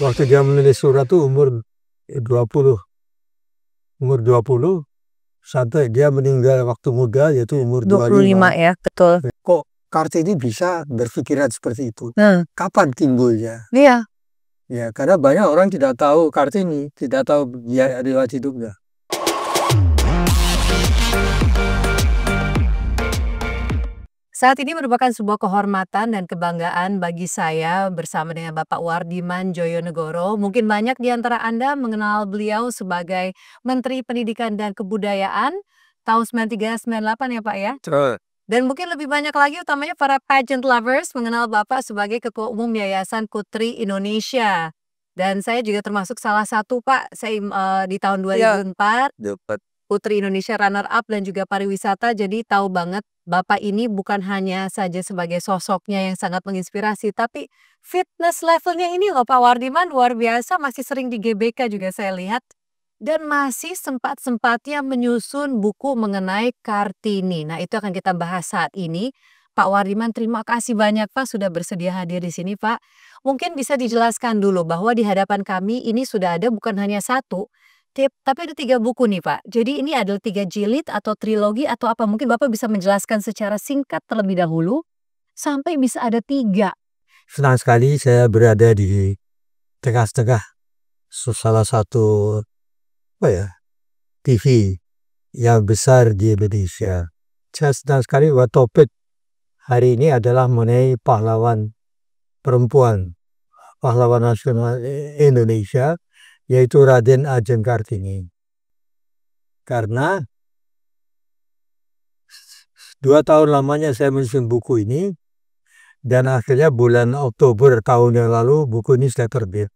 Waktu dia menulis surat tuh umur 20. Umur 20 sampai dia meninggal waktu muda yaitu umur 25 25. ya, betul. Kok Kartini bisa berpikiran seperti itu? Kapan timbulnya? Iya. Ya, karena banyak orang tidak tahu Kartini, tidak tahu dia riwayat hidupnya. Saat ini merupakan sebuah kehormatan dan kebanggaan bagi saya bersama dengan Bapak Wardiman Djojonegoro. Mungkin banyak di antara Anda mengenal beliau sebagai Menteri Pendidikan dan Kebudayaan tahun 93-98 ya Pak ya? Betul. Dan mungkin lebih banyak lagi utamanya para pageant lovers mengenal Bapak sebagai Ketua Umum Yayasan Putri Indonesia. Dan saya juga termasuk salah satu Pak, saya di tahun 2004 Putri Indonesia runner up dan juga pariwisata, jadi tahu banget Bapak ini bukan hanya saja sebagai sosoknya yang sangat menginspirasi, tapi fitness levelnya ini loh Pak Wardiman luar biasa, masih sering di GBK juga saya lihat. Dan masih sempat-sempatnya menyusun buku mengenai Kartini. Nah itu akan kita bahas saat ini. Pak Wardiman terima kasih banyak Pak sudah bersedia hadir di sini Pak. Mungkin bisa dijelaskan dulu bahwa di hadapan kami ini sudah ada bukan hanya satu, tapi ada 3 buku nih Pak. Jadi ini adalah 3 jilid atau trilogi atau apa? Mungkin Bapak bisa menjelaskan secara singkat terlebih dahulu sampai bisa ada 3. Senang sekali saya berada di tengah-tengah salah satu TV yang besar di Indonesia. Saya senang sekali bahwa topik hari ini adalah mengenai pahlawan perempuan, pahlawan nasional Indonesia, yaitu Raden Ajeng Kartini. Karena 2 tahun lamanya saya menyusun buku ini, dan akhirnya bulan Oktober tahun yang lalu buku ini sudah terbit.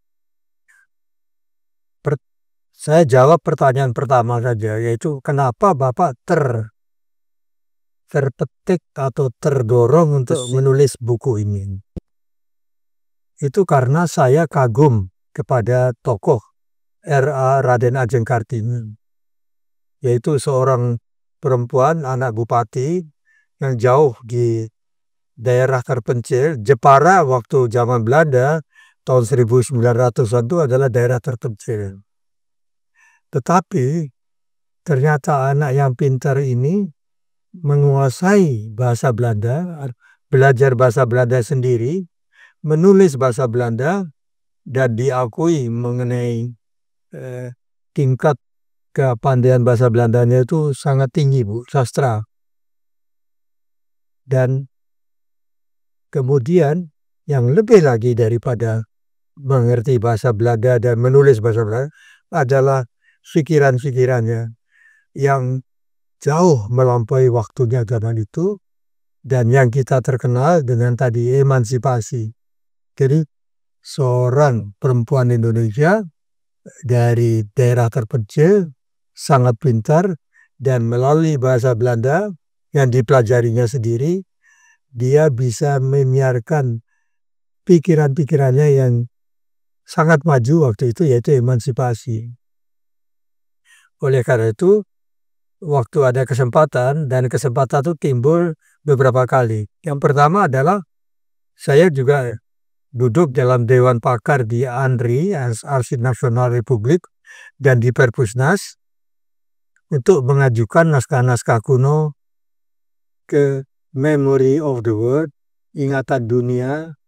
Saya jawab pertanyaan pertama saja, yaitu kenapa Bapak terpetik atau terdorong untuk menulis buku ini. Itu karena saya kagum kepada tokoh R.A. Raden Ajeng Kartini, yaitu seorang perempuan anak bupati yang jauh di daerah terpencil. Jepara waktu zaman Belanda tahun 1900-an itu adalah daerah terpencil. Tetapi ternyata anak yang pintar ini menguasai bahasa Belanda, belajar bahasa Belanda sendiri, menulis bahasa Belanda, dan diakui mengenai tingkat kepandaian bahasa Belandanya itu sangat tinggi, Bu, sastra. Dan kemudian yang lebih lagi daripada mengerti bahasa Belanda dan menulis bahasa Belanda adalah pikiran-pikirannya yang jauh melampaui waktunya zaman itu, dan yang kita terkenal dengan tadi emansipasi. Jadi seorang perempuan Indonesia dari daerah terpencil sangat pintar, dan melalui bahasa Belanda yang dipelajarinya sendiri, dia bisa menyiarkan pikiran-pikirannya yang sangat maju waktu itu, yaitu emansipasi. Oleh karena itu, waktu ada kesempatan, dan kesempatan itu timbul beberapa kali. Yang pertama adalah saya juga duduk dalam Dewan Pakar di ANRI, Arsip Nasional Republik, dan di Perpusnas untuk mengajukan naskah-naskah kuno ke Memory of the World, ingatan dunia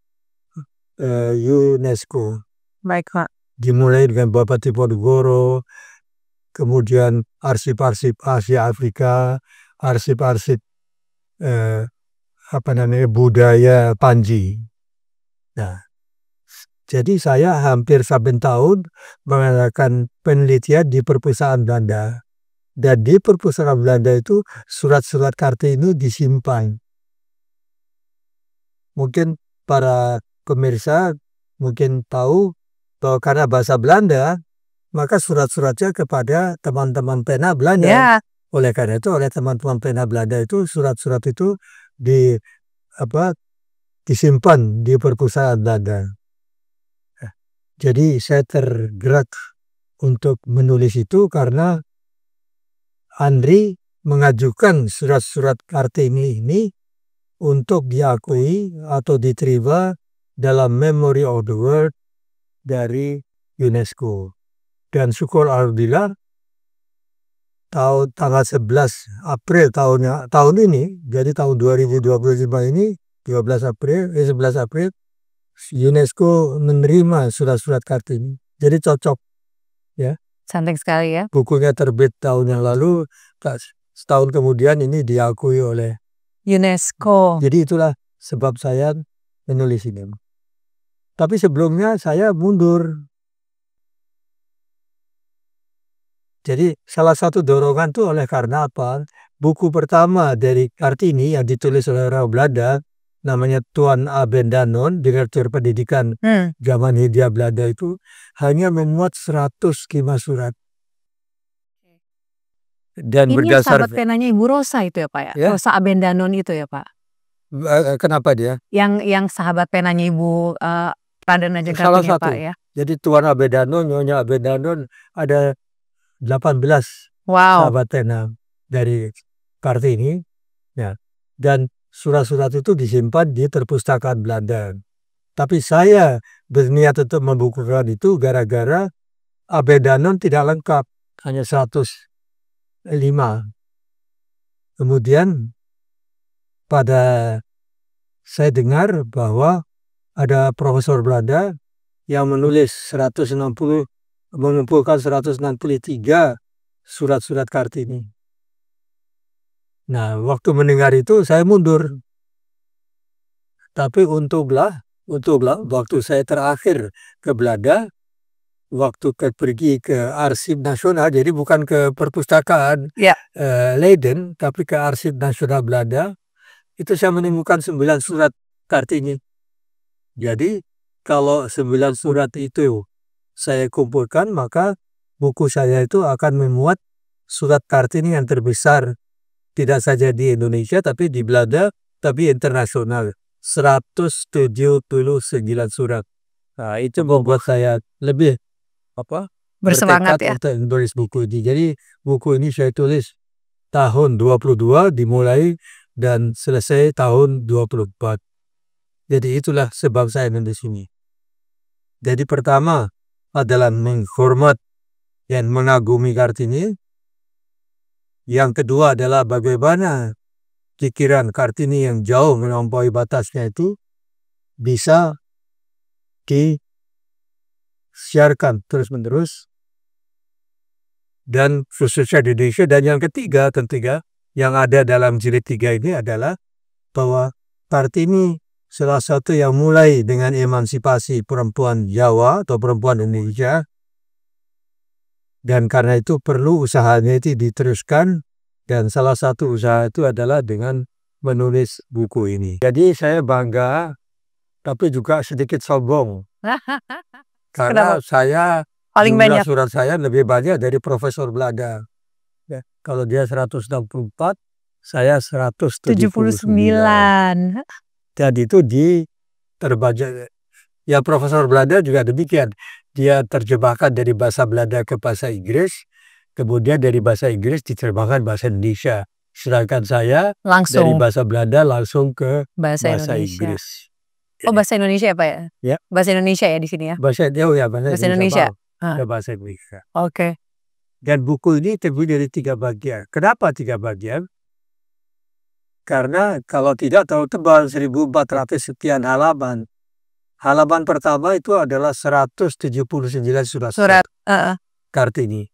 UNESCO. Baik Pak. Dimulai dengan Bapak Diponegoro, kemudian arsip-arsip Asia Afrika, arsip-arsip budaya Panji. Nah, jadi saya hampir saben tahun mengadakan penelitian di perpustakaan Belanda. Dan di perpustakaan Belanda itu surat-surat Kartini disimpan. Mungkin para pemirsa mungkin tahu bahwa karena bahasa Belanda, maka surat-suratnya kepada teman-teman pena Belanda. Yeah. Oleh karena itu, oleh teman-teman pena Belanda itu, surat-surat itu disimpan di perpustakaan Belanda. Jadi saya tergerak untuk menulis itu karena ANRI mengajukan surat-surat Kartini ini untuk diakui atau diterima dalam Memory of the World dari UNESCO. Dan syukur alhamdulillah tanggal 11 April tahun ini, jadi tahun 2025 ini 11 April UNESCO menerima surat-surat Kartini. Jadi cocok ya. Cantik sekali ya. Bukunya terbit tahun yang lalu, setahun kemudian ini diakui oleh UNESCO. Jadi itulah sebab saya menulis ini. Tapi sebelumnya saya mundur. Jadi salah satu dorongan itu oleh karena apa? Buku pertama dari Kartini yang ditulis oleh orang Belanda, namanya Tuan Abendanon, Direktur Pendidikan zaman Hindia Belanda itu, hanya memuat 100 skema surat. Dan Ini sahabat penanya Ibu Rosa itu ya Pak ya? Rosa Abendanon itu ya Pak? Kenapa dia? Yang sahabat penanya Ibu Raden Ajeng Salah Kartini satu. Pak ya? Jadi Tuan Abendanon, Nyonya Abendanon ada 18 sahabat pena dari Kartini. Ya. Dan surat-surat itu disimpan di perpustakaan Belanda. Tapi saya berniat untuk membukukan itu gara-gara Abendanon tidak lengkap, hanya 105. Kemudian saya dengar bahwa ada profesor Belanda yang mengumpulkan 163 surat-surat Kartini. Nah, waktu mendengar itu saya mundur. Tapi untunglah waktu saya terakhir ke Belanda, waktu pergi ke Arsip Nasional, jadi bukan ke perpustakaan Leiden, tapi ke Arsip Nasional Belanda, itu saya menemukan 9 surat Kartini. Jadi kalau 9 surat itu saya kumpulkan, maka buku saya itu akan memuat surat Kartini yang terbesar, tidak saja di Indonesia, tapi di Belanda, tapi internasional. 179 surat. Nah, itu membuat saya lebih bersemangat ya untuk menulis buku ini. Jadi buku ini saya tulis tahun 22 dimulai dan selesai tahun 24. Jadi itulah sebab saya menulis ini. Jadi pertama adalah menghormat dan mengagumi Kartini. Yang kedua adalah bagaimana pikiran Kartini yang jauh melampaui batasnya itu bisa disiarkan terus-menerus dan khususnya di Indonesia. Dan yang ketiga tentunya yang ada dalam jilid 3 ini adalah bahwa Kartini salah satu yang mulai dengan emansipasi perempuan Jawa atau perempuan Indonesia, dan karena itu perlu usahanya itu diteruskan, dan salah satu usaha itu adalah dengan menulis buku ini. Jadi saya bangga tapi juga sedikit sombong karena jumlah surat saya lebih banyak dari profesor Belanda ya. Kalau dia 164, saya 179. Dan itu terbajak. Ya, profesor Belanda juga demikian. Dia terjemahkan dari bahasa Belanda ke bahasa Inggris, kemudian dari bahasa Inggris diterjemahkan bahasa Indonesia. Sedangkan saya dari bahasa Belanda langsung ke bahasa Inggris. Oh, bahasa Indonesia ya Pak ya? Ya. Bahasa Indonesia ya di sini ya? Bahasa Indonesia. Bahasa Indonesia. Oke. Dan buku ini terdiri dari 3 bagian. Kenapa 3 bagian? Karena kalau tidak terlalu tebal, 1400 sekian halaman. Halaman pertama itu adalah 179 surat Kartini.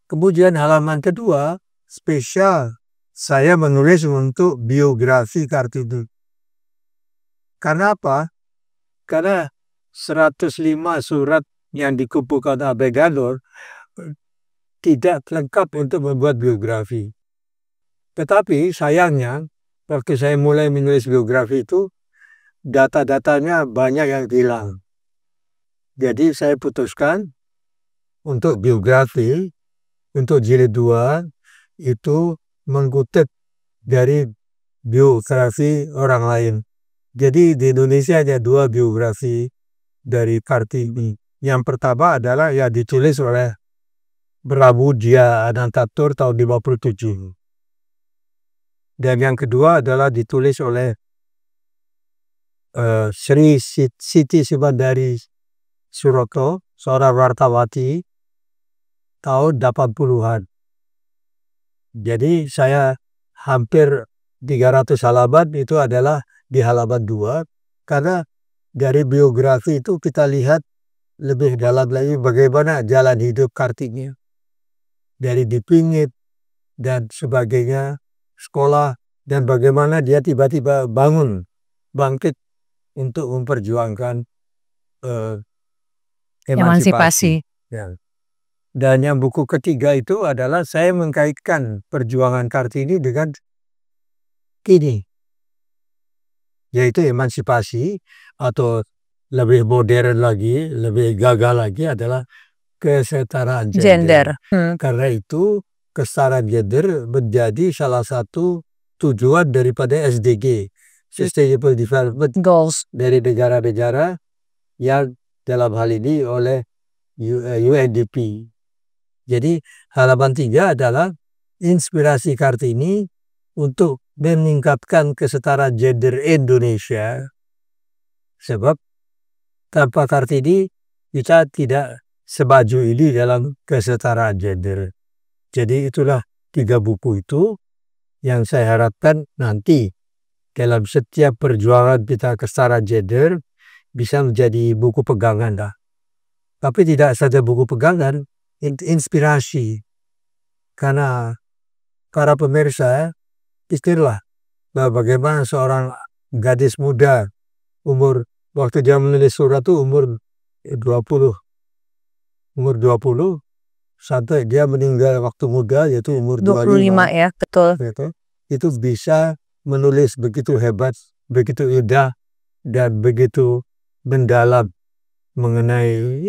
Kemudian halaman kedua spesial saya menulis untuk biografi Kartini. Karena apa? Karena 105 surat yang dikumpulkan Abendanon tidak lengkap untuk membuat biografi. Tetapi sayangnya, waktu saya mulai menulis biografi itu, data-datanya banyak yang hilang. Jadi saya putuskan untuk biografi, untuk jilid 2, itu mengutip dari biografi orang lain. Jadi di Indonesia ada 2 biografi dari Kartini. Yang pertama adalah yang ditulis oleh Prabu Dia Anantatur tahun 57. Dan yang kedua adalah ditulis oleh Sri Siti Subandari Suroto, seorang wartawati tahun 80-an. Jadi saya hampir 300 halaman itu adalah di halaman 2, karena dari biografi itu kita lihat lebih dalam lagi bagaimana jalan hidup Kartini. Dari dipingit dan sebagainya, sekolah, dan bagaimana dia tiba-tiba bangkit untuk memperjuangkan emansipasi. Ya. Dan yang buku ketiga itu adalah saya mengkaitkan perjuangan Kartini dengan kini, yaitu emansipasi, atau lebih modern lagi, lebih gagah lagi adalah kesetaraan gender. Karena itu kesetaraan gender menjadi salah satu tujuan daripada SDG, Sustainable Development Goals, dari negara-negara yang dalam hal ini oleh UNDP. Jadi halaman 3 adalah inspirasi Kartini untuk meningkatkan kesetaraan gender Indonesia. Sebab tanpa Kartini kita tidak semaju ini dalam kesetaraan gender. Jadi itulah 3 buku itu yang saya harapkan nanti dalam setiap perjuangan kita kesetaraan gender bisa menjadi buku pegangan lah. Tapi tidak saja buku pegangan, inspirasi. Karena para pemirsa pikirlah bahwa bagaimana seorang gadis muda waktu dia menulis surat itu umur 20 sampai dia meninggal waktu muda yaitu umur 25 ya, betul. Itu bisa menulis begitu hebat, begitu indah, dan begitu mendalam mengenai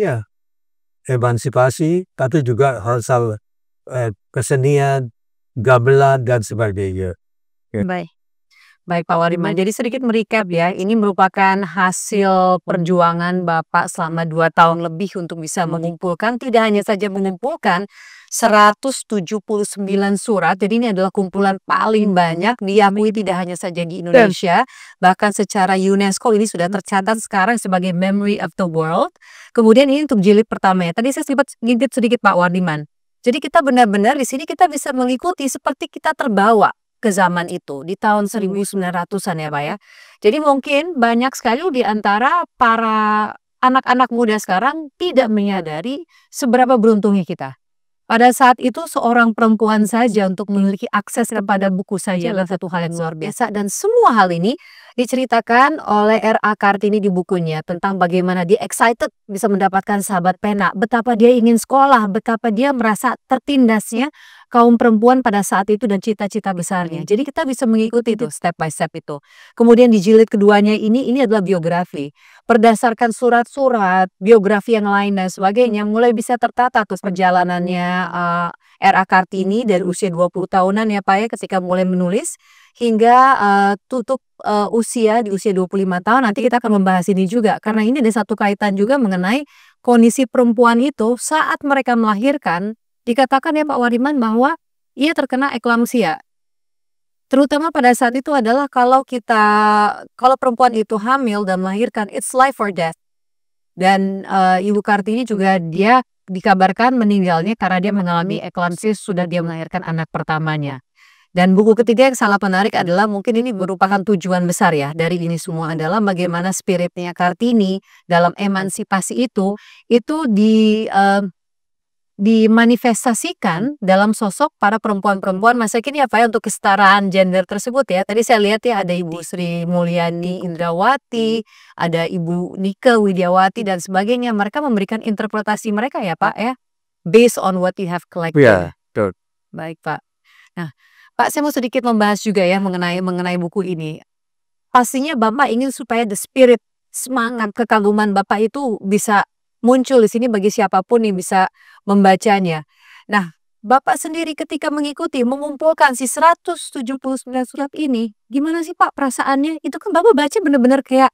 emansipasi, tapi juga hal-hal kesenian, gamelan, dan sebagainya. Baik Pak Wariman, jadi sedikit merecap ya, ini merupakan hasil perjuangan Bapak selama 2 tahun lebih untuk bisa mengumpulkan, tidak hanya saja mengumpulkan 179 surat, jadi ini adalah kumpulan paling banyak, diakui tidak hanya saja di Indonesia, bahkan secara UNESCO ini sudah tercatat sekarang sebagai Memory of the World. Kemudian ini untuk jilid pertama ya, tadi saya ngintip sedikit Pak Wariman. Jadi kita benar-benar di sini kita bisa mengikuti seperti kita terbawa ke zaman itu di tahun 1900-an ya Pak ya. Jadi mungkin banyak sekali di antara para anak-anak muda sekarang tidak menyadari seberapa beruntungnya kita. Pada saat itu seorang perempuan saja untuk memiliki akses kepada buku saja adalah satu hal yang luar biasa, dan semua hal ini diceritakan oleh R.A. Kartini di bukunya tentang bagaimana dia excited bisa mendapatkan sahabat pena, betapa dia ingin sekolah, betapa dia merasa tertindasnya kaum perempuan pada saat itu dan cita-cita besarnya. Jadi kita bisa mengikuti itu step by step itu. Kemudian di jilid keduanya ini adalah biografi. Berdasarkan surat-surat, biografi yang lain dan sebagainya, mulai bisa tertata tuh perjalanannya R.A. Kartini dari usia 20 tahunan ya Pak ya ketika mulai menulis hingga tutup usia di usia 25 tahun. Nanti kita akan membahas ini juga karena ini ada satu kaitan juga mengenai kondisi perempuan itu saat mereka melahirkan. Dikatakan ya Pak Wariman bahwa ia terkena eklamsia. Terutama pada saat itu adalah kalau perempuan itu hamil dan melahirkan, it's life or death. Dan Ibu Kartini juga dia dikabarkan meninggalnya karena dia mengalami eklamsia sudah dia melahirkan anak pertamanya. Dan buku ketiga yang sangat menarik adalah mungkin ini merupakan tujuan besar ya dari ini semua adalah bagaimana spiritnya Kartini dalam emansipasi itu dimanifestasikan dalam sosok para perempuan-perempuan masa kini apa ya untuk kesetaraan gender tersebut ya. Tadi saya lihat ya ada Ibu Sri Mulyani Indrawati, ada Ibu Nike Widiawati dan sebagainya. Mereka memberikan interpretasi mereka ya Pak ya, based on what you have collected. Ya, betul. Baik Pak. Nah Pak, saya mau sedikit membahas juga ya mengenai buku ini. Pastinya Bapak ingin supaya the spirit, semangat, kekaguman Bapak itu bisa muncul di sini bagi siapapun yang bisa membacanya. Nah, Bapak sendiri ketika mengumpulkan si 179 surat ini, gimana sih Pak perasaannya? Itu kan Bapak baca benar-benar kayak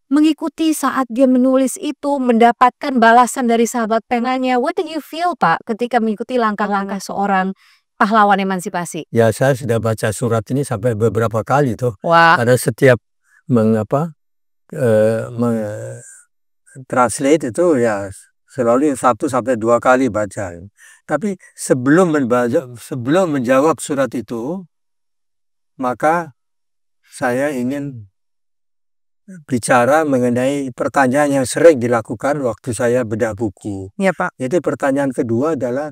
mengikuti saat dia menulis itu, mendapatkan balasan dari sahabat penanya. What did you feel Pak ketika mengikuti langkah-langkah seorang pahlawan emansipasi? Ya, saya sudah baca surat ini sampai beberapa kali tuh. Wah. Ada setiap translate itu ya selalu 1 sampai 2 kali baca. Tapi sebelum menjawab surat itu, maka saya ingin bicara mengenai pertanyaan yang sering dilakukan waktu saya bedah buku. Ya, Pak. Jadi pertanyaan kedua adalah,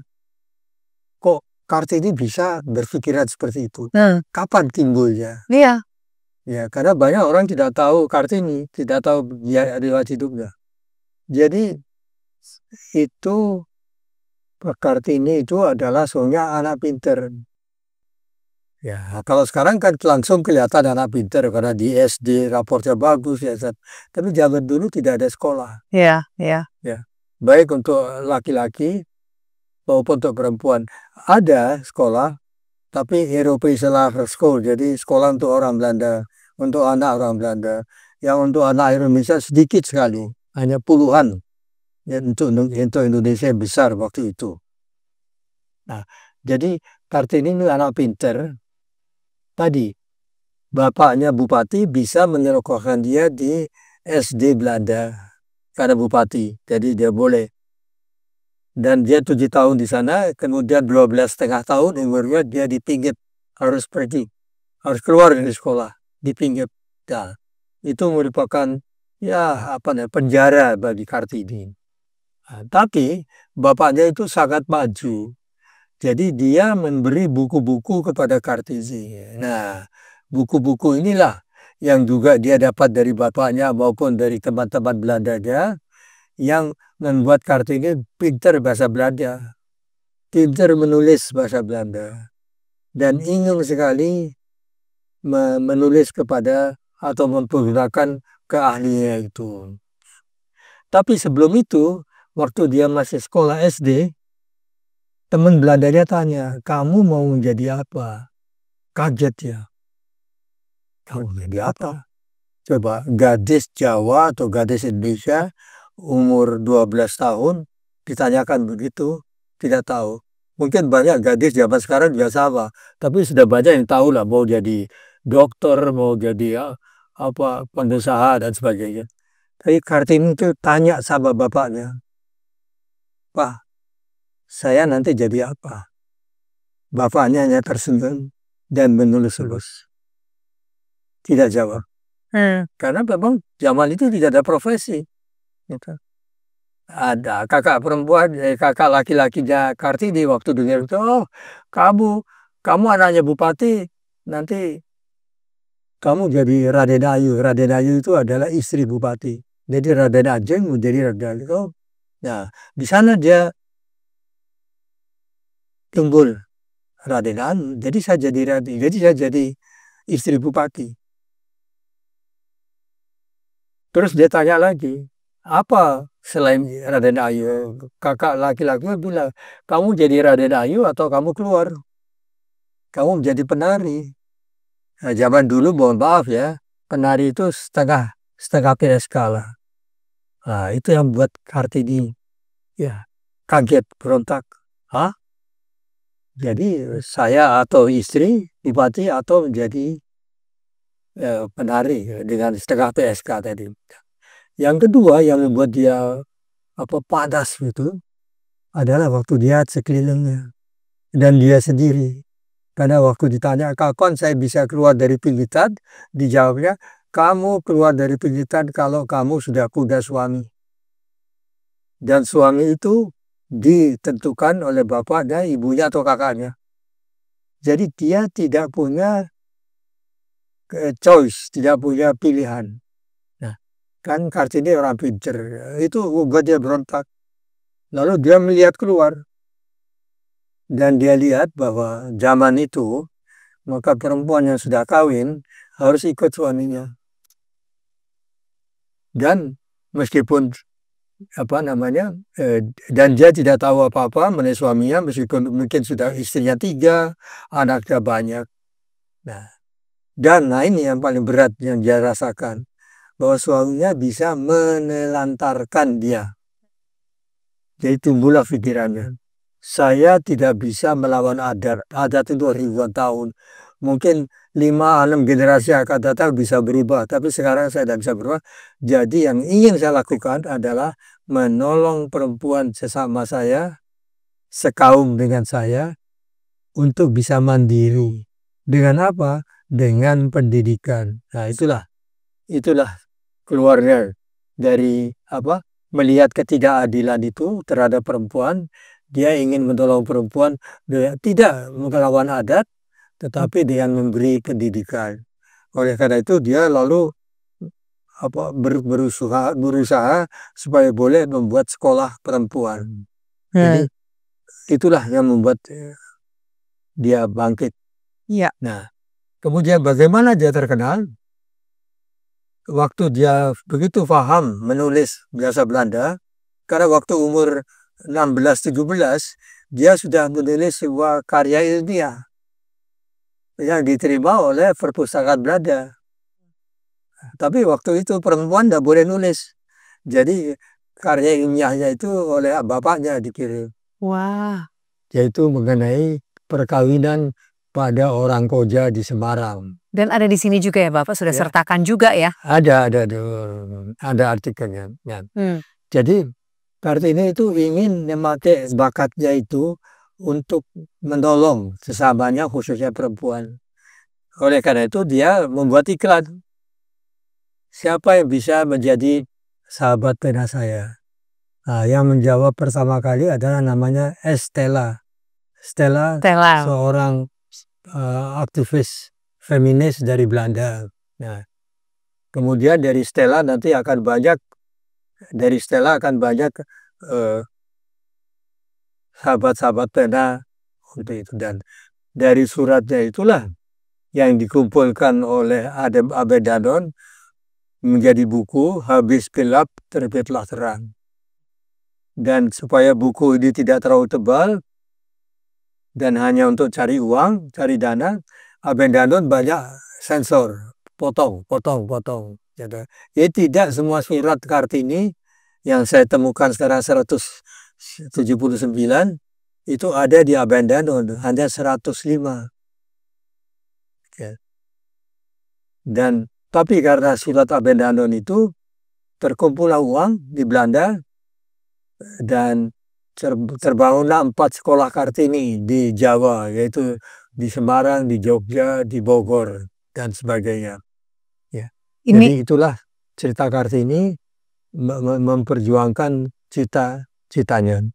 kok Kartini bisa berpikiran seperti itu? Kapan timbulnya? Iya. Ya, karena banyak orang tidak tahu Kartini, tidak tahu riwayat hidupnya. Jadi itu Kartini itu adalah sebenarnya anak pinter. Ya, kalau sekarang kan langsung kelihatan anak pinter karena di SD raportnya bagus ya. Tapi zaman dulu tidak ada sekolah. Iya. Ya, baik untuk laki-laki maupun untuk perempuan. Ada sekolah, tapi European School, jadi sekolah untuk orang Belanda, untuk anak orang Belanda. Yang untuk anak Indonesia sedikit sekali, hanya puluhan. Ya, untuk Indonesia yang besar waktu itu. Nah, jadi Kartini ini anak pinter. Tadi bapaknya bupati bisa menyekolahkan dia di SD Belanda karena bupati, jadi dia boleh. Dan dia 7 tahun di sana, kemudian 12,5 tahun umurnya dia dipinggit, harus pergi, harus keluar dari sekolah, dipinggit. Nah, itu merupakan penjara bagi Kartini. Nah, tapi bapaknya itu sangat maju. Jadi dia memberi buku-buku kepada Kartini. Nah, buku-buku inilah yang juga dia dapat dari bapaknya maupun dari teman-teman Belandanya yang membuat Kartini pintar bahasa Belanda, pintar menulis bahasa Belanda, dan ingin sekali menulis kepada atau menggunakan keahliannya itu. Tapi sebelum itu, waktu dia masih sekolah SD, teman Belandanya tanya, kamu mau menjadi apa? Kaget ya. Kamu menjadi apa? Coba gadis Jawa atau gadis Indonesia umur 12 tahun ditanyakan begitu, tidak tahu. Mungkin banyak gadis zaman sekarang juga sama, tapi sudah banyak yang tahu lah, mau jadi dokter, mau jadi pengusaha dan sebagainya. Tapi Kartini itu tanya sama bapaknya, Pak, saya nanti jadi apa? Bapaknya hanya tersenyum dan menulis-nulis. Tidak jawab. Karena memang zaman itu tidak ada profesi. Gitu. Ada kakak perempuan, kakak laki-lakinya Kartini waktu dengar itu, oh kamu anaknya bupati, nanti kamu jadi Raden Ayu. Raden Ayu itu adalah istri bupati. Jadi Raden Ajeng menjadi Raden Ayu. Nah, di sana dia timbul Raden Ayu. Jadi saya jadi istri bupati. Terus dia tanya lagi, apa selain Raden Ayu? Kakak laki-laki bilang, kamu jadi Raden Ayu atau kamu keluar? Kamu menjadi penari. Nah, zaman dulu mohon maaf ya, penari itu setengah PSK lah. Nah, itu yang buat Kartini ya kaget, berontak. Hah? Jadi saya atau istri bupati atau menjadi penari dengan setengah PSK tadi. Yang kedua yang membuat dia panas itu adalah waktu dia sekelilingnya dan dia sendiri. Karena waktu ditanya kapan saya bisa keluar dari pinggitan, dijawabnya kamu keluar dari pinggitan kalau kamu sudah punya suami. Dan suami itu ditentukan oleh bapaknya, ibunya atau kakaknya. Jadi dia tidak punya choice, tidak punya pilihan. Nah, kan Kartini orang pinter, itu buat dia berontak. Lalu dia melihat keluar. Dan dia lihat bahwa zaman itu, maka perempuan yang sudah kawin harus ikut suaminya. Dan meskipun dan dia tidak tahu apa-apa mengenai suaminya, meskipun mungkin sudah istrinya 3, anaknya banyak. Nah, dan ini yang paling berat yang dia rasakan, bahwa suaminya bisa menelantarkan dia. Jadi tumbuhlah pikirannya. Saya tidak bisa melawan adat. Adat itu ribuan tahun. Mungkin 5-6 generasi akan datang bisa berubah, tapi sekarang saya tidak bisa berubah. Jadi yang ingin saya lakukan adalah menolong perempuan sesama saya, sekaum dengan saya, untuk bisa mandiri. Dengan apa? Dengan pendidikan. Nah, itulah keluarnya dari melihat ketidakadilan itu terhadap perempuan. Dia ingin menolong perempuan tidak melawan adat, tetapi dengan memberi pendidikan. Oleh karena itu dia lalu berusaha supaya boleh membuat sekolah perempuan. Jadi itulah yang membuat dia bangkit. Nah, kemudian bagaimana dia terkenal? Waktu dia begitu paham menulis bahasa Belanda, karena waktu umur 16-17 dia sudah menulis sebuah karya ilmiah yang diterima oleh perpustakaan Belanda. Tapi waktu itu perempuan tidak boleh nulis. Jadi karya ilmiahnya itu oleh bapaknya dikirim. Wah. Yaitu mengenai perkawinan pada orang Koja di Semarang. Dan ada di sini juga ya Bapak, sudah sertakan juga ya? Ada artikelnya. Ya. Jadi Kartini itu ingin memakai bakatnya itu untuk menolong sesamanya, khususnya perempuan. Oleh karena itu dia membuat iklan. Siapa yang bisa menjadi sahabat pena saya? Nah, yang menjawab pertama kali adalah namanya Estella. Stella. Seorang aktivis feminis dari Belanda. Nah, kemudian dari Stella akan banyak sahabat-sahabat pena untuk itu, dan dari suratnya itulah yang dikumpulkan oleh Abed Danon menjadi buku Habis Gelap Terbitlah Terang. Dan supaya buku ini tidak terlalu tebal dan hanya untuk cari uang, cari dana, Abed Danon banyak sensor, potong. Jadi tidak semua surat Kartini yang saya temukan sekarang 179 itu ada di Abed Danon, hanya 105. Dan tapi karena surat Abed Danon itu terkumpullah uang di Belanda dan terbangunlah 4 sekolah Kartini di Jawa, yaitu di Semarang, di Jogja, di Bogor dan sebagainya. Ya. Jadi itulah cerita Kartini memperjuangkan cita-citanya.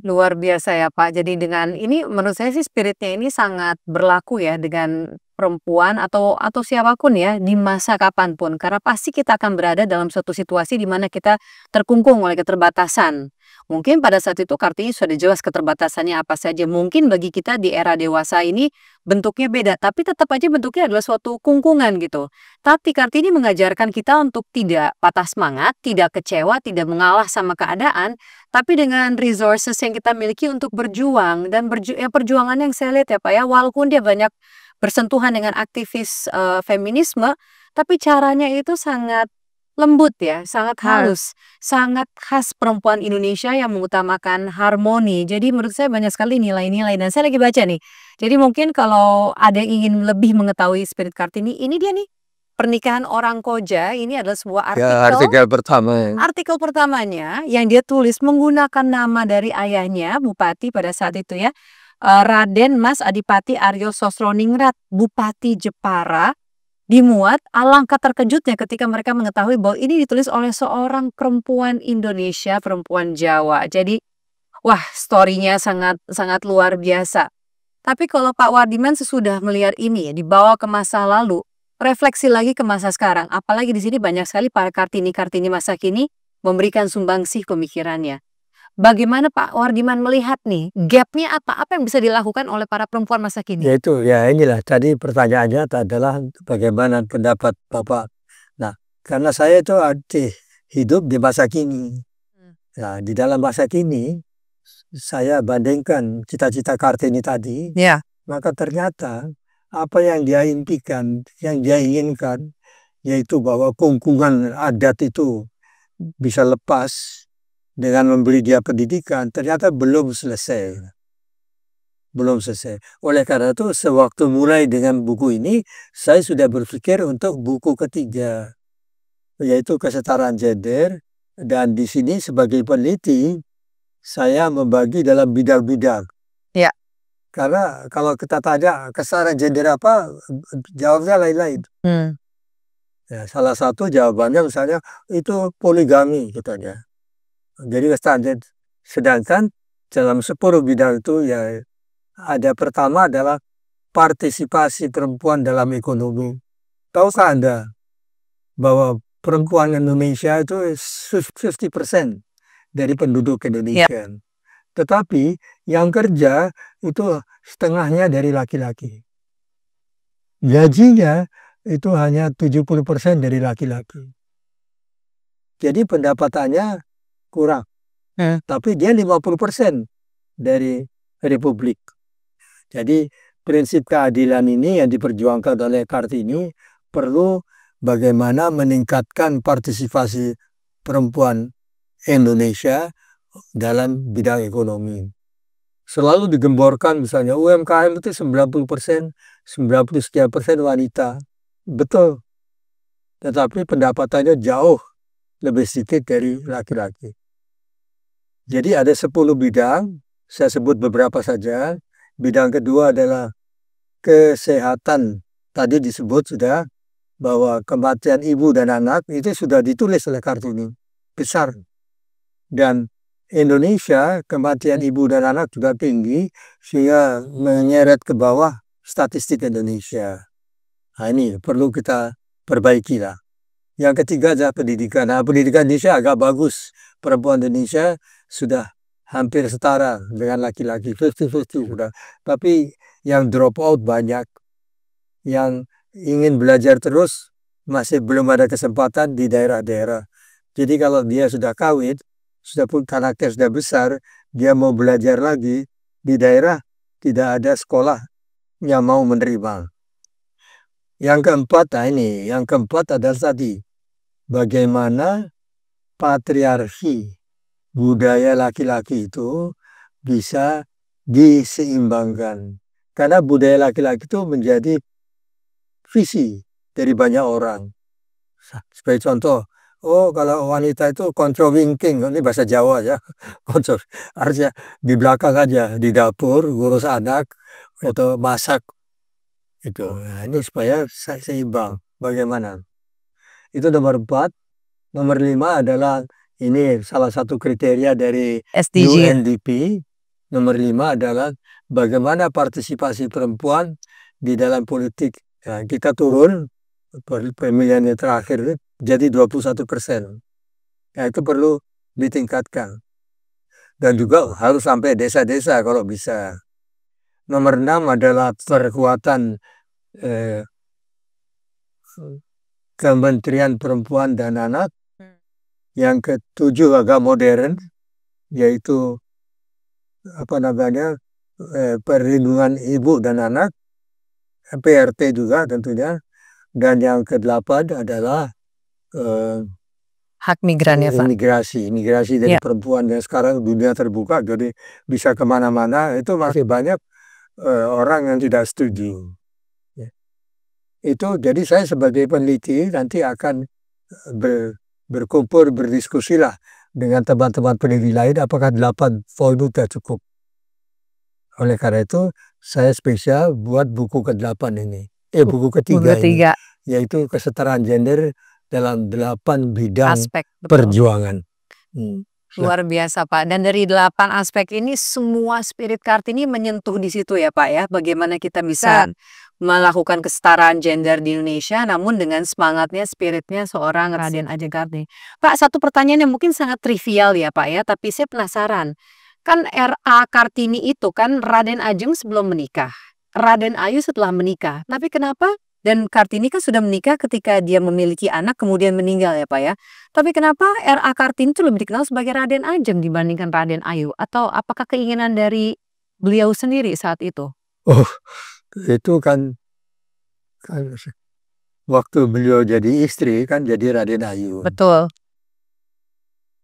Luar biasa ya Pak. Jadi dengan ini menurut saya sih spiritnya ini sangat berlaku ya dengan perempuan atau siapapun ya di masa kapanpun. Karena pasti kita akan berada dalam suatu situasi di mana kita terkungkung oleh keterbatasan. Mungkin pada saat itu Kartini sudah jelas keterbatasannya apa saja. Mungkin bagi kita di era dewasa ini bentuknya beda, tapi tetap aja bentuknya adalah suatu kungkungan gitu. Tapi Kartini mengajarkan kita untuk tidak patah semangat, tidak kecewa, tidak mengalah sama keadaan, tapi dengan resources yang kita miliki untuk berjuang. Dan perjuangan yang saya lihat ya Pak ya, walaupun dia banyak bersentuhan dengan aktivis feminisme, tapi caranya itu sangat lembut ya, sangat halus, sangat khas perempuan Indonesia yang mengutamakan harmoni. Jadi menurut saya banyak sekali nilai-nilai, dan saya lagi baca nih. Jadi mungkin kalau ada yang ingin lebih mengetahui spirit Kartini, ini dia nih, Pernikahan Orang Koja. Ini adalah sebuah artikel pertama. Artikel pertamanya yang dia tulis menggunakan nama dari ayahnya, Bupati pada saat itu ya, Raden Mas Adipati Aryo Sosroningrat, Bupati Jepara. Dimuat, alangkah terkejutnya ketika mereka mengetahui bahwa ini ditulis oleh seorang perempuan Indonesia, perempuan Jawa. Jadi, wah, story-nya sangat luar biasa. Tapi kalau Pak Wardiman sesudah melihat ini ya, dibawa ke masa lalu, refleksi lagi ke masa sekarang. Apalagi di sini banyak sekali para Kartini masa kini memberikan sumbangsih pemikirannya. Bagaimana Pak Wardiman melihat nih, gapnya apa yang bisa dilakukan oleh para perempuan masa kini? Yaitu, ya inilah tadi pertanyaannya adalah bagaimana pendapat Bapak. Nah, karena saya itu hidup di masa kini. Nah, di dalam masa kini, saya bandingkan cita-cita Kartini tadi, maka ternyata apa yang dia impikan, yang dia inginkan, yaitu bahwa kungkungan adat itu bisa lepas dengan memberi dia pendidikan, ternyata belum selesai. belum selesai. Oleh karena itu sewaktu mulai dengan buku ini, saya sudah berpikir untuk buku ketiga, yaitu kesetaraan gender. Dan di sini sebagai peneliti, saya membagi dalam bidang-bidang. Ya. Karena kalau kita tanya kesetaraan gender apa, jawabnya lain-lain. Ya, salah satu jawabannya misalnya itu poligami katanya. Jadi kesetaraan gender. Sedangkan dalam 10 bidang itu ya ada pertama adalah partisipasi perempuan dalam ekonomi. Tahukah Anda bahwa perempuan Indonesia itu 50% dari penduduk Indonesia. Tetapi yang kerja itu setengahnya dari laki-laki. Gajinya itu hanya 70% dari laki-laki. Jadi pendapatannya kurang. Tapi dia 50% dari Republik. Jadi prinsip keadilan ini yang diperjuangkan oleh Kartini perlu bagaimana meningkatkan partisipasi perempuan Indonesia dalam bidang ekonomi. Selalu digemborkan misalnya UMKM itu 90%, 90% wanita. Betul. Tetapi pendapatannya jauh lebih sedikit dari laki-laki. Jadi ada 10 bidang, saya sebut beberapa saja. Bidang kedua adalah kesehatan. Tadi disebut sudah bahwa kematian ibu dan anak itu sudah ditulis oleh Kartini. Besar. Dan Indonesia kematian ibu dan anak juga tinggi sehingga menyeret ke bawah statistik Indonesia. Nah, ini perlu kita perbaiki lah. Yang ketiga adalah pendidikan. Nah, pendidikan Indonesia agak bagus. Perempuan Indonesia sudah hampir setara dengan laki-laki. 50-50 sudah. Tapi yang drop out banyak. Yang ingin belajar terus masih belum ada kesempatan di daerah-daerah. Jadi kalau dia sudah kawin, sudah pun anaknya sudah besar, dia mau belajar lagi di daerah, tidak ada sekolah yang mau menerima. Yang keempat, yang keempat adalah tadi, bagaimana patriarki budaya laki-laki itu bisa diseimbangkan. Karena budaya laki-laki itu menjadi visi dari banyak orang. Sebagai contoh, kalau wanita itu controlling-king, ini bahasa Jawa ya, artinya di belakang aja, di dapur, ngurus anak, atau masak. Itu. Nah, ini supaya seimbang. Bagaimana? Itu nomor 4. Nomor 5 adalah ini salah satu kriteria dari SDG. UNDP. Nomor 5 adalah bagaimana partisipasi perempuan di dalam politik. Nah, kita turun pemilihan yang terakhir jadi 21%. Nah, itu perlu ditingkatkan. Dan juga harus sampai desa-desa kalau bisa. Nomor 6 adalah perkuatan Kementerian Perempuan dan Anak. Yang ke-7 agak modern, yaitu perlindungan ibu dan anak, PRT juga tentunya. Dan yang ke-8 adalah hak migran ya Pak. Imigrasi dari perempuan yang sekarang dunia terbuka, jadi bisa kemana-mana. Itu masih banyak orang yang tidak setuju. Itu jadi saya sebagai peneliti nanti akan berkumpul, berdiskusi lah dengan teman-teman peneliti lain apakah 8 poin itu sudah cukup. Oleh karena itu saya spesial buat buku ke-8 ini. Buku ketiga ini, yaitu kesetaraan gender dalam 8 bidang aspek perjuangan. Luar biasa Pak. Dan dari 8 aspek ini semua spirit Kartini menyentuh di situ ya Pak ya. Bagaimana kita bisa melakukan kesetaraan gender di Indonesia namun dengan semangatnya, spiritnya seorang Raden Ajeng Kartini. Pak, satu pertanyaan yang mungkin sangat trivial ya Pak ya, tapi saya penasaran. Kan R.A. Kartini itu kan Raden Ajeng sebelum menikah, Raden Ayu setelah menikah. Tapi kenapa? Dan Kartini kan sudah menikah ketika dia memiliki anak kemudian meninggal ya Pak ya. Tapi kenapa R.A. Kartini itu lebih dikenal sebagai Raden Ajeng dibandingkan Raden Ayu? Atau apakah keinginan dari beliau sendiri saat itu? Itu kan waktu beliau jadi istri kan jadi Raden Ayu. Betul.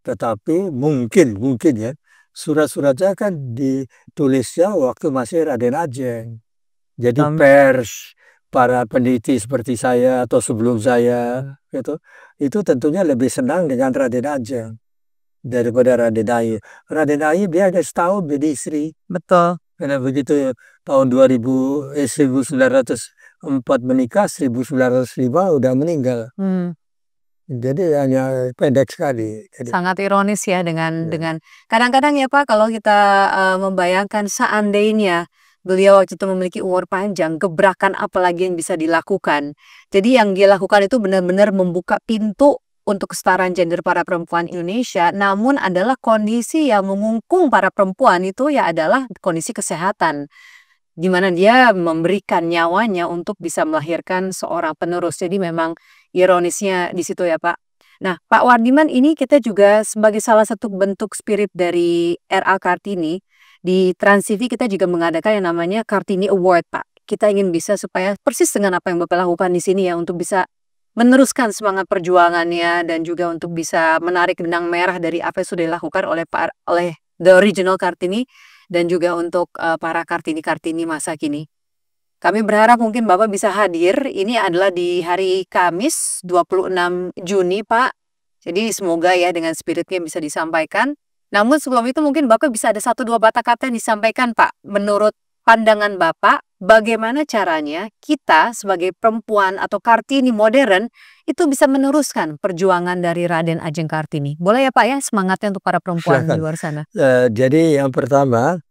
Tetapi mungkin ya surat-suratnya kan ditulisnya waktu masih Raden Ajeng. Jadi Betul. pers, para peneliti seperti saya atau sebelum saya, gitu, itu tentunya lebih senang dengan Raden Ajeng daripada Raden Ayu. Raden Ayu dia hanya setahun jadi istri. Betul. Karena begitu tahun 1904 menikah, 1905 udah meninggal. Jadi hanya pendek sekali. Sangat ironis ya Ya. dengan kadang-kadang ya Pak, kalau kita membayangkan seandainya beliau waktu itu memiliki umur panjang, gebrakan apa lagi yang bisa dilakukan. Jadi yang dia lakukan itu benar-benar membuka pintu untuk kesetaraan gender para perempuan Indonesia, namun adalah kondisi yang mengungkung para perempuan itu ya adalah kondisi kesehatan, di mana dia memberikan nyawanya untuk bisa melahirkan seorang penerus. Jadi memang ironisnya di situ ya Pak. Nah, Pak Wardiman, ini kita juga sebagai salah satu bentuk spirit dari RA Kartini, di Trans TV kita juga mengadakan yang namanya Kartini Award, Pak. Kita ingin bisa supaya persis dengan apa yang Bapak lakukan di sini ya, untuk bisa meneruskan semangat perjuangannya dan juga untuk bisa menarik benang merah dari apa yang sudah dilakukan oleh The Original Kartini dan juga untuk para Kartini-Kartini masa kini. Kami berharap mungkin Bapak bisa hadir. Ini adalah di hari Kamis 26 Juni, Pak. Jadi semoga ya dengan spiritnya bisa disampaikan. Namun sebelum itu mungkin Bapak bisa ada 1-2 kata-kata yang disampaikan, Pak. Menurut pandangan Bapak, bagaimana caranya kita sebagai perempuan atau Kartini modern itu bisa meneruskan perjuangan dari Raden Ajeng Kartini? Boleh ya Pak ya, semangatnya untuk para perempuan di luar sana. Jadi yang pertama,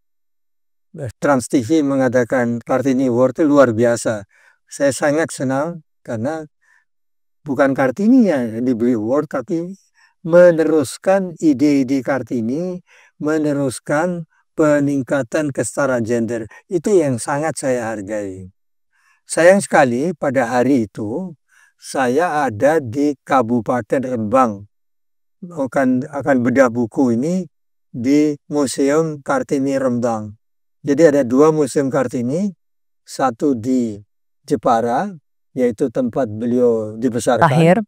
Trans TV mengadakan Kartini Award itu luar biasa. Saya sangat senang karena bukan Kartini yang diberi award, tapi meneruskan ide-ide Kartini, meneruskan peningkatan kesetaraan gender. Itu yang sangat saya hargai. Sayang sekali pada hari itu saya ada di Kabupaten Rembang. Akan bedah buku ini di Museum Kartini Rembang. Jadi ada 2 museum Kartini, satu di Jepara, yaitu tempat beliau dibesarkan. Lahir.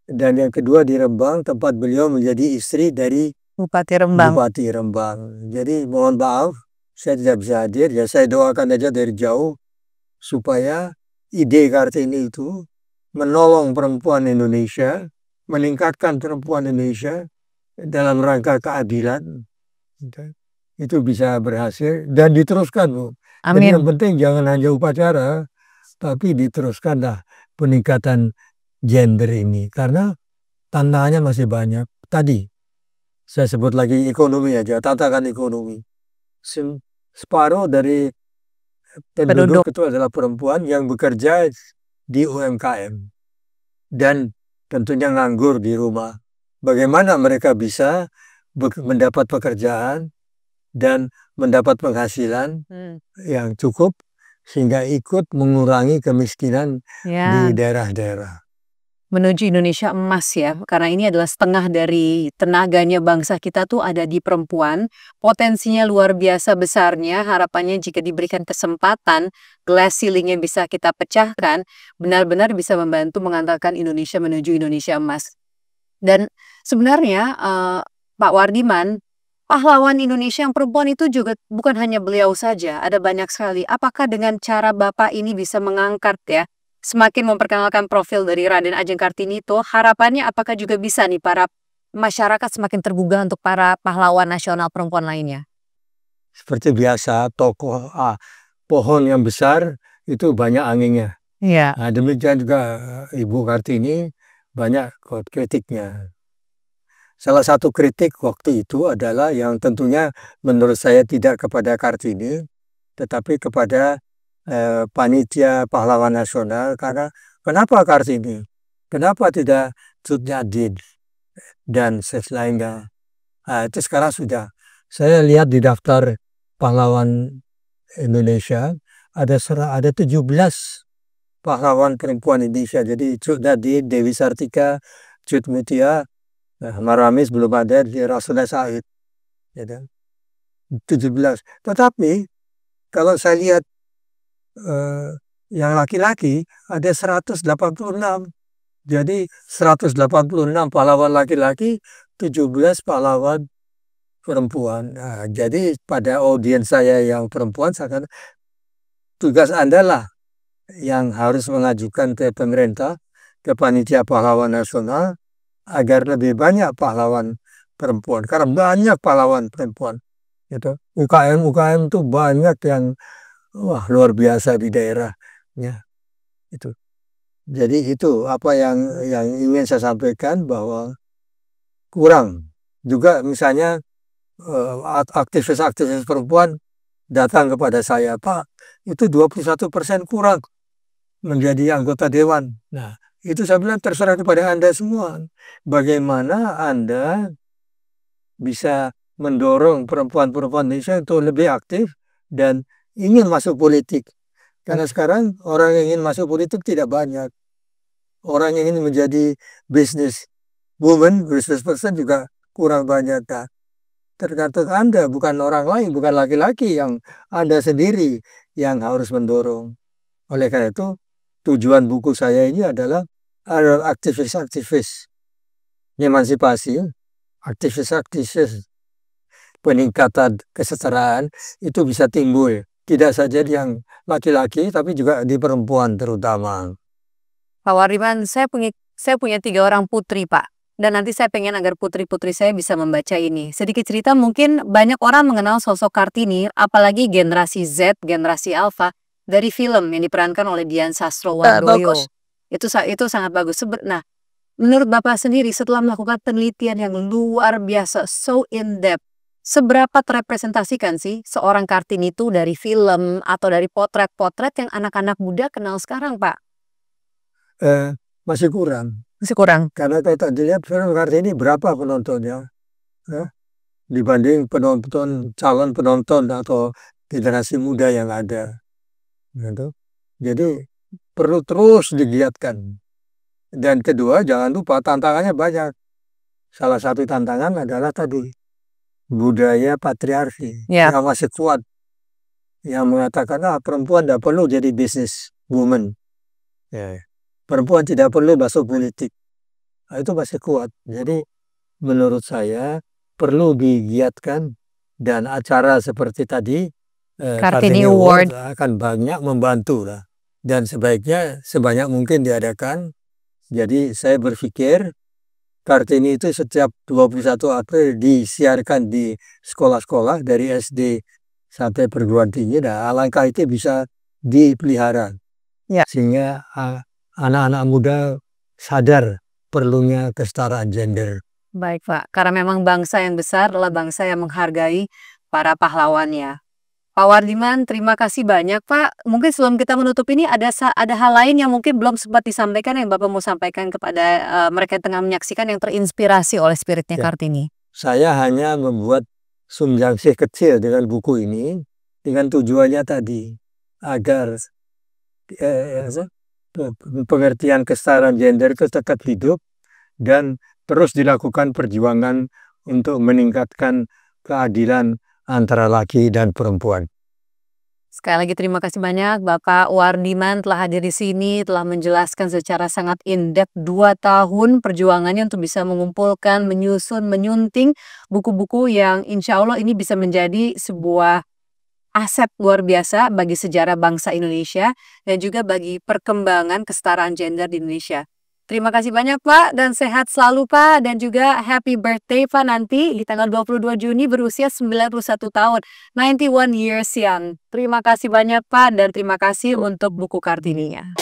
Dan yang kedua di Rembang, tempat beliau menjadi istri dari Bupati Rembang. Bupati Rembang. Jadi mohon maaf, saya tidak bisa hadir. Ya saya doakan aja dari jauh supaya ide Kartini itu menolong perempuan Indonesia, meningkatkan perempuan Indonesia dalam rangka keadilan. Itu bisa berhasil dan diteruskan, Bu. Jadi Amin. yang penting jangan hanya upacara, tapi diteruskanlah peningkatan gender ini. Karena tantangannya masih banyak. Tadi saya sebut lagi ekonomi aja, tantangan ekonomi. Separuh dari penduduk itu adalah perempuan yang bekerja di UMKM. Dan tentunya nganggur di rumah. Bagaimana mereka bisa mendapat pekerjaan dan mendapat penghasilan yang cukup sehingga ikut mengurangi kemiskinan di daerah-daerah. Menuju Indonesia emas ya, karena ini adalah setengah dari tenaganya bangsa kita tuh ada di perempuan. Potensinya luar biasa besarnya, harapannya jika diberikan kesempatan, glass ceilingnya bisa kita pecahkan, benar-benar bisa membantu mengantarkan Indonesia menuju Indonesia emas. Dan sebenarnya Pak Wardiman, pahlawan Indonesia yang perempuan itu juga bukan hanya beliau saja, ada banyak sekali. Apakah dengan cara Bapak ini bisa mengangkat ya, semakin memperkenalkan profil dari Raden Ajeng Kartini itu, harapannya apakah juga bisa nih para masyarakat semakin tergugah untuk para pahlawan nasional perempuan lainnya? Seperti biasa, tokoh pohon yang besar itu banyak anginnya. Iya. Nah, demikian juga Ibu Kartini banyak kritiknya. Salah satu kritik waktu itu adalah yang tentunya menurut saya tidak kepada Kartini, tetapi kepada panitia pahlawan nasional. Karena kenapa Kartini? Kenapa tidak Cut Nyak dan selainnya? Nah, itu sekarang sudah. Saya lihat di daftar pahlawan Indonesia ada 17 pahlawan perempuan Indonesia. Jadi Cut Nyak, Dewi Sartika, Cut Mutia, Maramis belum ada, di Rasuna Said. Ya, 17. Tetapi kalau saya lihat yang laki-laki ada 186. Jadi 186 pahlawan laki-laki, 17 pahlawan perempuan. Nah, jadi pada audiens saya yang perempuan, saya kata, tugas Anda lah yang harus mengajukan ke pemerintah, ke Panitia Pahlawan Nasional, agar lebih banyak pahlawan perempuan. Karena banyak pahlawan perempuan. Gitu. UKM itu banyak yang wah luar biasa di daerahnya. Itu. Jadi itu apa yang ingin saya sampaikan, bahwa kurang juga misalnya aktivis-aktivis perempuan datang kepada saya, Pak, itu 21% kurang menjadi anggota dewan. Nah, itu saya bilang terserah kepada Anda semua. Bagaimana Anda bisa mendorong perempuan-perempuan Indonesia untuk lebih aktif dan ingin masuk politik. Karena sekarang orang yang ingin masuk politik tidak banyak. Orang yang ingin menjadi business woman, business person juga kurang banyak. Nah, tergantung Anda, bukan orang lain, bukan laki-laki, yang Anda sendiri yang harus mendorong. Oleh karena itu, tujuan buku saya ini adalah aktivis-aktivis emansipasi, aktivis-aktivis peningkatan kesetaraan itu bisa timbul. Tidak saja yang laki-laki, tapi juga di perempuan terutama. Pak Wardiman, saya punya 3 orang putri, Pak. Dan nanti saya pengen agar putri-putri saya bisa membaca ini. Sedikit cerita, mungkin banyak orang mengenal sosok Kartini, apalagi generasi Z, generasi Alpha, dari film yang diperankan oleh Dian Sastrowardoyo. Itu sangat bagus. Nah, menurut Bapak sendiri, setelah melakukan penelitian yang luar biasa, so in-depth, seberapa terrepresentasikan sih seorang Kartini itu dari film atau dari potret-potret yang anak-anak muda kenal sekarang, Pak? Masih kurang. Masih kurang. Karena kalau tak dilihat film Kartini berapa penontonnya, dibanding calon penonton atau generasi muda yang ada. Gitu. Jadi perlu terus digiatkan. Dan kedua, jangan lupa tantangannya banyak. Salah satu tantangan adalah tadi budaya patriarki yang masih kuat, yang mengatakan perempuan tidak perlu jadi business woman, perempuan tidak perlu masuk politik. Nah, itu masih kuat. Jadi menurut saya perlu digiatkan, dan acara seperti tadi Kartini Award akan banyak membantu lah, dan sebaiknya sebanyak mungkin diadakan. Jadi saya berpikir Kartini itu setiap 21 April disiarkan di sekolah-sekolah dari SD sampai perguruan tinggi. Nah, alangkah itu bisa dipelihara sehingga anak-anak muda sadar perlunya kesetaraan gender. Baik, Pak. Karena memang bangsa yang besar adalah bangsa yang menghargai para pahlawannya. Pak Wardiman, terima kasih banyak, Pak. Mungkin sebelum kita menutup ini ada hal lain yang mungkin belum sempat disampaikan yang Bapak mau sampaikan kepada mereka yang tengah menyaksikan yang terinspirasi oleh spiritnya Kartini. Saya hanya membuat sumbangsih kecil dengan buku ini dengan tujuannya tadi agar pengertian kesetaraan gender itu tetap hidup dan terus dilakukan perjuangan untuk meningkatkan keadilan antara laki dan perempuan. Sekali lagi terima kasih banyak Bapak Wardiman telah hadir di sini, telah menjelaskan secara sangat in-depth 2 tahun perjuangannya untuk bisa mengumpulkan, menyusun, menyunting buku-buku yang insya Allah ini bisa menjadi sebuah aset luar biasa bagi sejarah bangsa Indonesia dan juga bagi perkembangan kesetaraan gender di Indonesia. Terima kasih banyak Pak dan sehat selalu Pak, dan juga happy birthday Pak nanti di tanggal 22 Juni berusia 91 tahun, 91 years young. Terima kasih banyak Pak dan terima kasih untuk buku Kartininya.